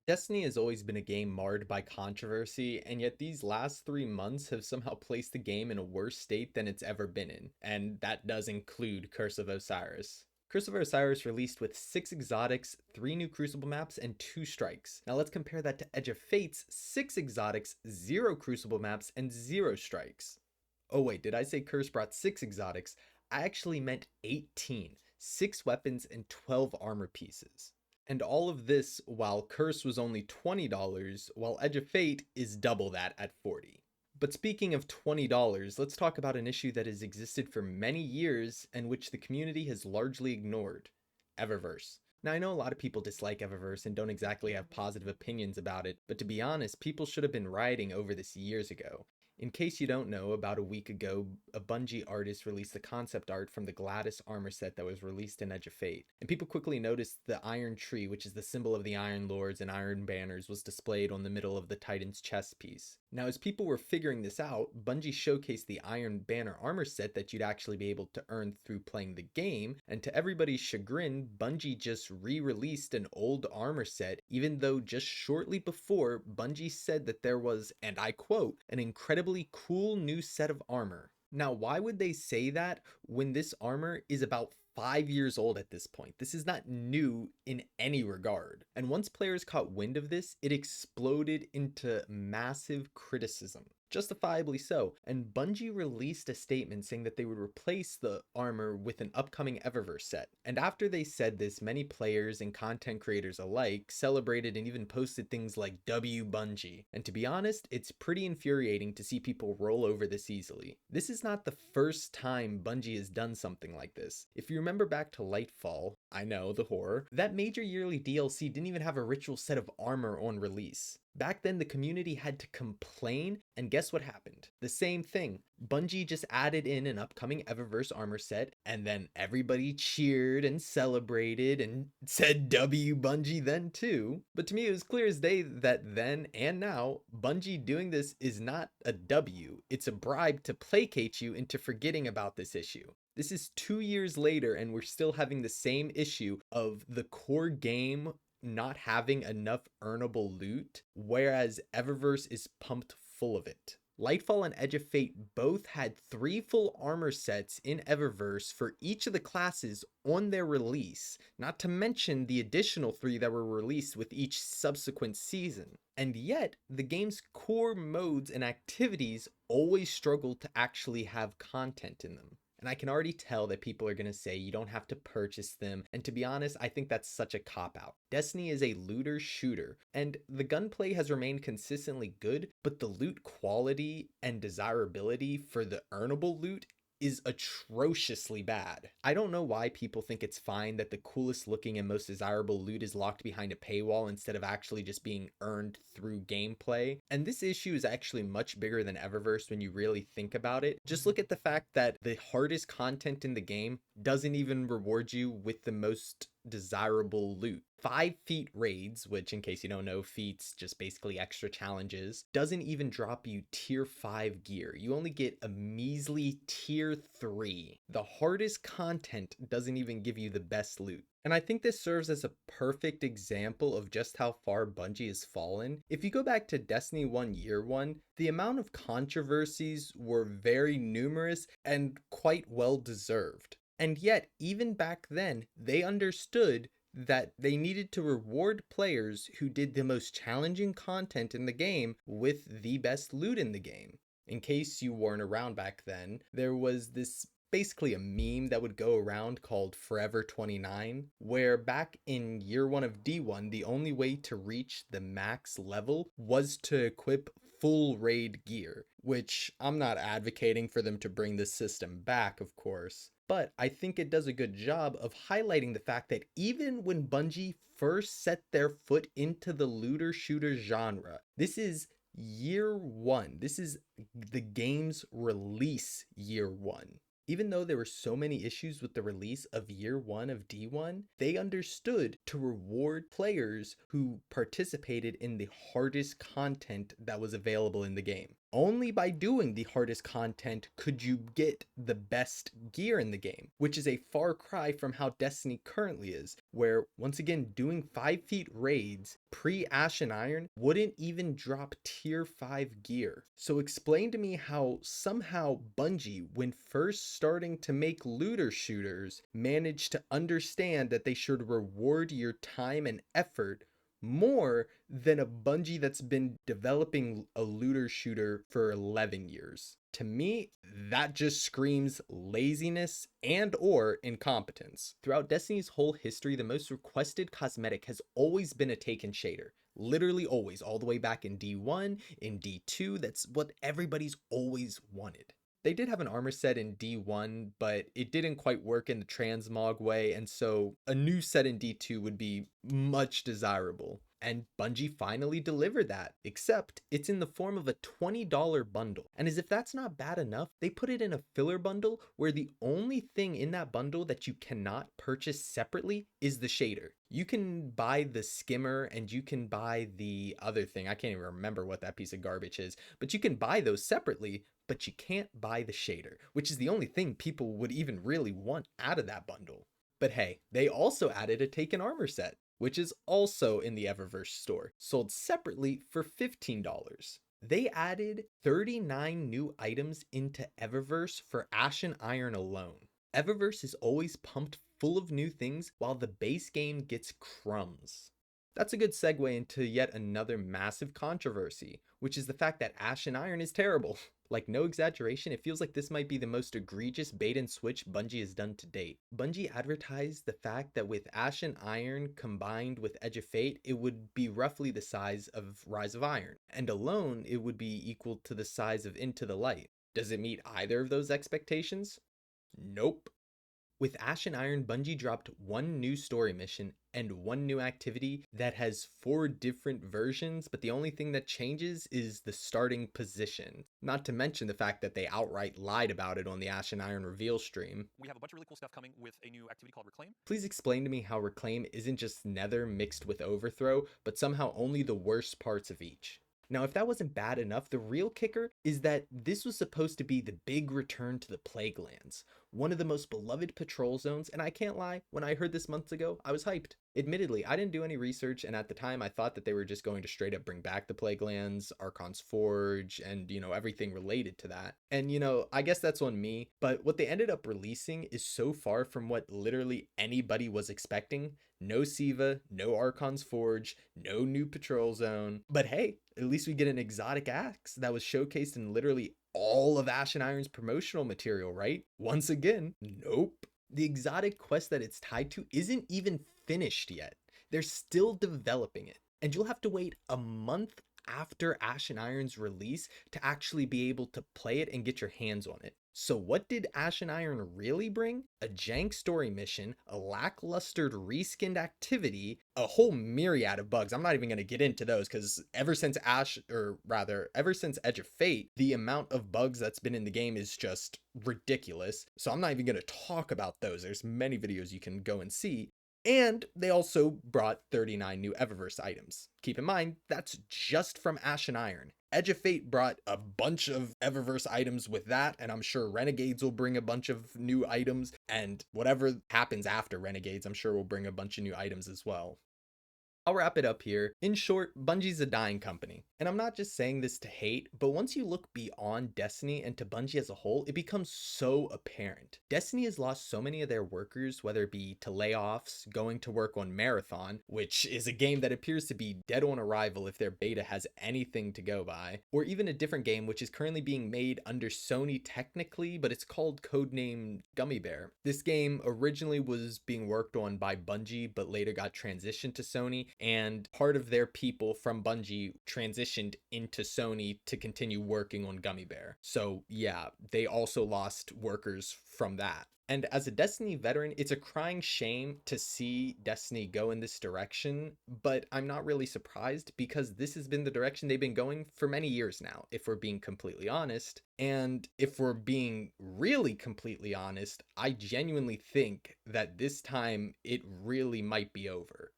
Destiny has always been a game marred by controversy, and yet these last 3 months have somehow placed the game in a worse state than it's ever been in, and that does include Curse of Osiris. Curse of Osiris released with 6 exotics, 3 new Crucible maps, and 2 strikes. Now let's compare that to Edge of Fate's 6 exotics, 0 Crucible maps, and 0 strikes. Oh wait, did I say Curse brought 6 exotics? I actually meant 18, 6 weapons, and 12 armor pieces. And all of this while Curse was only $20, while Edge of Fate is double that at $40. But speaking of $20, let's talk about an issue that has existed for many years and which the community has largely ignored: Eververse. Now, I know a lot of people dislike Eververse and don't exactly have positive opinions about it, but to be honest, people should have been rioting over this years ago. In case you don't know, about a week ago, a Bungie artist released the concept art from the Gladys armor set that was released in Edge of Fate, and people quickly noticed the Iron Tree, which is the symbol of the Iron Lords and Iron Banners, was displayed on the middle of the Titan's chest piece. Now, as people were figuring this out, Bungie showcased the Iron Banner armor set that you'd actually be able to earn through playing the game, and to everybody's chagrin, Bungie just re-released an old armor set, even though just shortly before, Bungie said that there was, and I quote, an incredibly cool new set of armor. Now, why would they say that when this armor is about 5 years old at this point? This is not new in any regard. And once players caught wind of this, it exploded into massive criticism. Justifiably so, and Bungie released a statement saying that they would replace the armor with an upcoming Eververse set. And after they said this, many players and content creators alike celebrated and even posted things like W Bungie. And to be honest, it's pretty infuriating to see people roll over this easily. This is not the first time Bungie has done something like this. If you remember back to Lightfall, I know, the horror, that major yearly DLC didn't even have a ritual set of armor on release. Back then, the community had to complain, and guess what happened? The same thing. Bungie just added in an upcoming Eververse armor set, and then everybody cheered and celebrated and said W Bungie then too. But to me, it was clear as day that then and now, Bungie doing this is not a W. It's a bribe to placate you into forgetting about this issue. This is 2 years later, and we're still having the same issue of the core game not having enough earnable loot, whereas Eververse is pumped full of it. Lightfall and Edge of Fate both had 3 full armor sets in Eververse for each of the classes on their release, not to mention the additional 3 that were released with each subsequent season. And yet, the game's core modes and activities always struggle to actually have content in them. And I can already tell that people are going to say you don't have to purchase them. And to be honest, I think that's such a cop-out. Destiny is a looter shooter, and the gunplay has remained consistently good, but the loot quality and desirability for the earnable loot is atrociously bad. I don't know why people think it's fine that the coolest looking and most desirable loot is locked behind a paywall instead of actually just being earned through gameplay. And this issue is actually much bigger than Eververse when you really think about it. Just look at the fact that the hardest content in the game doesn't even reward you with the most desirable loot. 5 feet raids, which in case you don't know, feats just basically extra challenges, doesn't even drop you tier 5 gear. You only get a measly tier 3. The hardest content doesn't even give you the best loot. And I think this serves as a perfect example of just how far Bungie has fallen. If you go back to Destiny 1 Year 1, the amount of controversies were very numerous and quite well deserved. And yet, even back then, they understood that they needed to reward players who did the most challenging content in the game with the best loot in the game. In case you weren't around back then, there was this basically a meme that would go around called Forever 29, where back in year 1 of D1, the only way to reach the max level was to equip full raid gear, which I'm not advocating for them to bring this system back, of course. But I think it does a good job of highlighting the fact that even when Bungie first set their foot into the looter shooter genre, this is year 1. This is the game's release year 1. Even though there were so many issues with the release of year 1 of D1, they understood to reward players who participated in the hardest content that was available in the game. Only by doing the hardest content could you get the best gear in the game, which is a far cry from how Destiny currently is, where, once again, doing 5 feet raids pre-Ash and Iron wouldn't even drop tier 5 gear. So explain to me how somehow Bungie, when first starting to make looter shooters, managed to understand that they should reward your time and effort more than a Bungie that's been developing a looter shooter for 11 years. To me, that just screams laziness and or incompetence. Throughout Destiny's whole history, the most requested cosmetic has always been a Taken shader. Literally always, all the way back in D1, in D2, that's what everybody's always wanted. They did have an armor set in D1, but it didn't quite work in the transmog way, and so a new set in D2 would be much desirable. And Bungie finally delivered that, except it's in the form of a $20 bundle. And as if that's not bad enough, they put it in a filler bundle where the only thing in that bundle that you cannot purchase separately is the shader. You can buy the skimmer and you can buy the other thing. I can't even remember what that piece of garbage is, but you can buy those separately, but you can't buy the shader, which is the only thing people would even really want out of that bundle. But hey, they also added a Taken armor set, which is also in the Eververse store, sold separately for $15. They added 39 new items into Eververse for Ash and Iron alone. Eververse is always pumped full of new things while the base game gets crumbs. That's a good segue into yet another massive controversy, which is the fact that Ash and Iron is terrible. Like, no exaggeration, it feels like this might be the most egregious bait and switch Bungie has done to date. Bungie advertised the fact that with Ash and Iron combined with Edge of Fate, it would be roughly the size of Rise of Iron, and alone it would be equal to the size of Into the Light. Does it meet either of those expectations? Nope. With Ash and Iron, Bungie dropped one new story mission and one new activity that has 4 different versions, but the only thing that changes is the starting position. Not to mention the fact that they outright lied about it on the Ash and Iron reveal stream. We have a bunch of really cool stuff coming with a new activity called Reclaim. Please explain to me how Reclaim isn't just Nether mixed with Overthrow, but somehow only the worst parts of each. Now, if that wasn't bad enough, the real kicker is that this was supposed to be the big return to the Plague Lands, one of the most beloved patrol zones, and I can't lie, when I heard this months ago, I was hyped. Admittedly, I didn't do any research, and at the time I thought that they were just going to straight up bring back the Plague Lands, Archon's Forge, and, everything related to that. And, I guess that's on me, but what they ended up releasing is so far from what literally anybody was expecting. No Siva, no Archon's Forge, no new patrol zone. But hey, at least we get an exotic axe that was showcased in literally all of Ash and Iron's promotional material, right? Once again, nope. The exotic quest that it's tied to isn't even finished yet. They're still developing it. And you'll have to wait a month after Ash and Iron's release to actually be able to play it and get your hands on it. So what did Ash and Iron really bring? A jank story mission, a lackluster reskinned activity, a whole myriad of bugs. I'm not even going to get into those because ever since Edge of Fate, the amount of bugs that's been in the game is just ridiculous. So I'm not even going to talk about those. There's many videos you can go and see. And they also brought 39 new Eververse items. Keep in mind, that's just from Ash and Iron. Edge of Fate brought a bunch of Eververse items with that, and I'm sure Renegades will bring a bunch of new items, and whatever happens after Renegades, I'm sure will bring a bunch of new items as well. I'll wrap it up here. In short, Bungie's a dying company. And I'm not just saying this to hate, but once you look beyond Destiny and to Bungie as a whole, it becomes so apparent. Destiny has lost so many of their workers, whether it be to layoffs, going to work on Marathon, which is a game that appears to be dead on arrival if their beta has anything to go by, or even a different game which is currently being made under Sony technically, but it's called codename Gummy Bear. This game originally was being worked on by Bungie, but later got transitioned to Sony, and part of their people from Bungie transitioned into Sony to continue working on Gummy Bear. So yeah, they also lost workers from that. And as a Destiny veteran, it's a crying shame to see Destiny go in this direction, but I'm not really surprised because this has been the direction they've been going for many years now, if we're being completely honest. And if we're being really completely honest, I genuinely think that this time it really might be over.